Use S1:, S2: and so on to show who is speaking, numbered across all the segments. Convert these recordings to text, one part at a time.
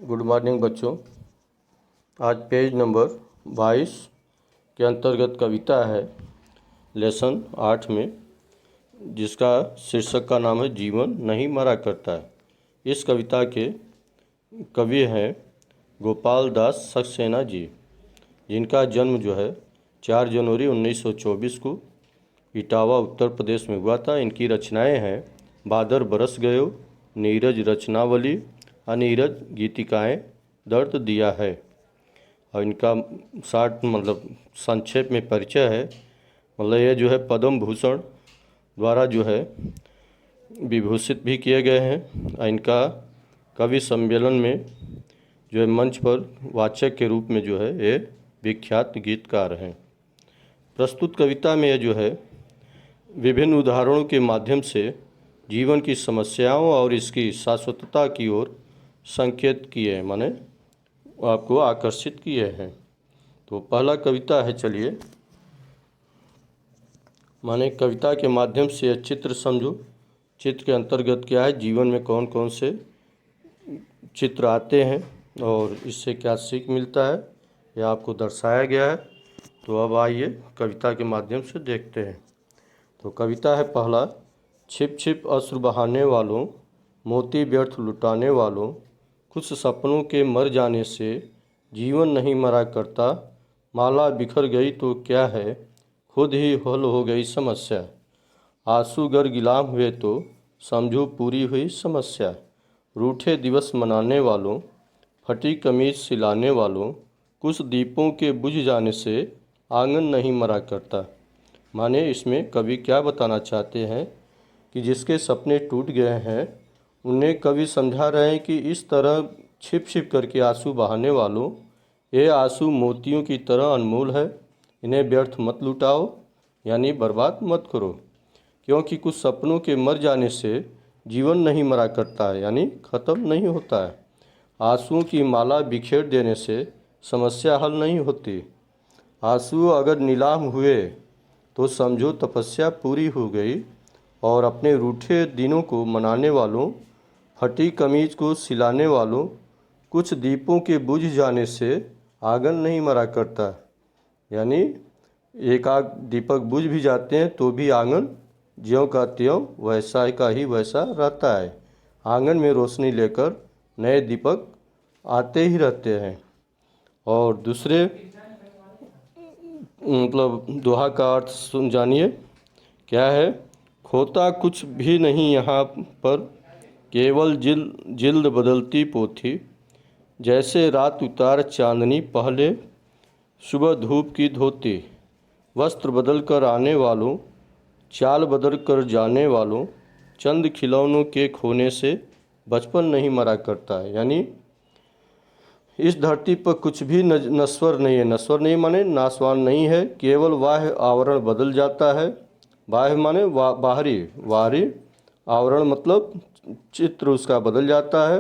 S1: Good morning बच्चों। आज page number 22 के अंतर्गत कविता है लेसन 8 में, जिसका शीर्षक का नाम है जीवन नहीं मरा करता है। इस कविता के कवि हैं गोपाल दास सक्सेना जी, जिनका जन्म जो है 4 जनवरी 1924 को इटावा उत्तर प्रदेश में हुआ था। इनकी रचनाएं हैं बादर बरस गयो, नीरज रचनावली, अनीरज गीतिकाएं, दर्द दिया है। और इनका संक्षेप में परिचय है। ये जो है पद्म भूषण द्वारा जो है विभूषित भी किए गए हैं। और इनका कवि सम्मेलन में जो है मंच पर वाचक के रूप में जो है ये विख्यात गीतकार हैं। प्रस्तुत कविता में ये जो है विभिन्न उदाहरणों के माध्यम से जीवन की समस्याओं और इसकी शाश्वतता की ओर संकेत किए, माने आपको आकर्षित किए हैं। तो पहला कविता है, चलिए माने कविता के माध्यम से चित्र समझो। चित्र के अंतर्गत क्या है, जीवन में कौन कौन से चित्र आते हैं और इससे क्या सीख मिलता है, यह आपको दर्शाया गया है। तो अब आइए कविता के माध्यम से देखते हैं। तो कविता है पहला, छिप छिप अश्रु बहाने वालों, मोती व्यर्थ लुटाने वालों, कुछ सपनों के मर जाने से जीवन नहीं मरा करता। माला बिखर गई तो क्या है, खुद ही हल हो गई समस्या। आंसू गर गिलाम हुए तो समझो पूरी हुई समस्या। रूठे दिवस मनाने वालों, फटी कमीज सिलाने वालों, कुछ दीपों के बुझ जाने से आंगन नहीं मरा करता। माने इसमें कवि क्या बताना चाहते हैं कि जिसके सपने टूट गए हैं उन्हें कवि समझा रहे हैं कि इस तरह छिप छिप करके आंसू बहाने वालों, ये आंसू मोतियों की तरह अनमोल है। इन्हें व्यर्थ मत लुटाओ, यानी बर्बाद मत करो, क्योंकि कुछ सपनों के मर जाने से जीवन नहीं मरा करता है, यानी ख़त्म नहीं होता है। आंसुओं की माला बिखेर देने से समस्या हल नहीं होती। आंसू अगर नीलाम हुए तो समझो तपस्या पूरी हो गई। और अपने रूठे दिनों को मनाने वालों, फटी कमीज को सिलाने वालों, कुछ दीपों के बुझ जाने से आंगन नहीं मरा करता। यानी एक आग दीपक बुझ भी जाते हैं तो भी आंगन ज्यों का त्यों वैसा का ही वैसा रहता है। आंगन में रोशनी लेकर नए दीपक आते ही रहते हैं। और दूसरे दोहा का अर्थ सुन जानिए क्या है। खोता कुछ भी नहीं यहाँ पर, केवल जिल्द बदलती पोथी। जैसे रात उतार चांदनी पहले, सुबह धूप की धोती। वस्त्र बदल कर आने वालों, चाल बदल कर जाने वालों, चंद खिलौनों के खोने से बचपन नहीं मरा करता है। यानी इस धरती पर कुछ भी नश्वर नहीं है। नश्वर नहीं माने नाशवान नहीं है, केवल बाह्य आवरण बदल जाता है। बाह्य माने बाहरी आवरण मतलब चित्र उसका बदल जाता है।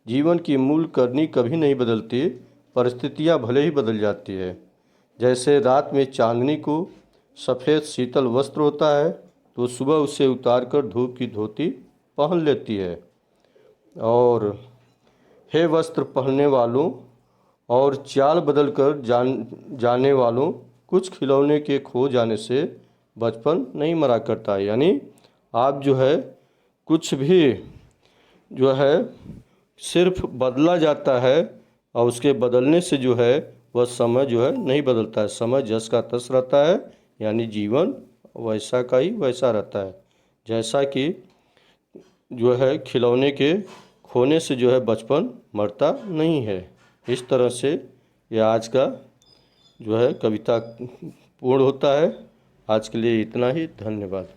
S1: जीवन की मूल करनी कभी नहीं बदलती, परिस्थितियां भले ही बदल जाती है। जैसे रात में चांदनी को सफ़ेद शीतल वस्त्र होता है तो सुबह उसे उतारकर धूप की धोती पहन लेती है। और हे वस्त्र पहनने वालों और चाल बदल कर जाने वालों, कुछ खिलौने के खो जाने से बचपन नहीं मरा करता है। यानी आप जो है कुछ भी जो है सिर्फ बदला जाता है, और उसके बदलने से जो है वह समय जो है नहीं बदलता है। समय जस का तस रहता है, यानी जीवन वैसा का ही वैसा रहता है। जैसा कि जो है खिलौने के खोने से जो है बचपन मरता नहीं है। इस तरह से यह आज का जो है कविता पूर्ण होता है। आज के लिए इतना ही, धन्यवाद।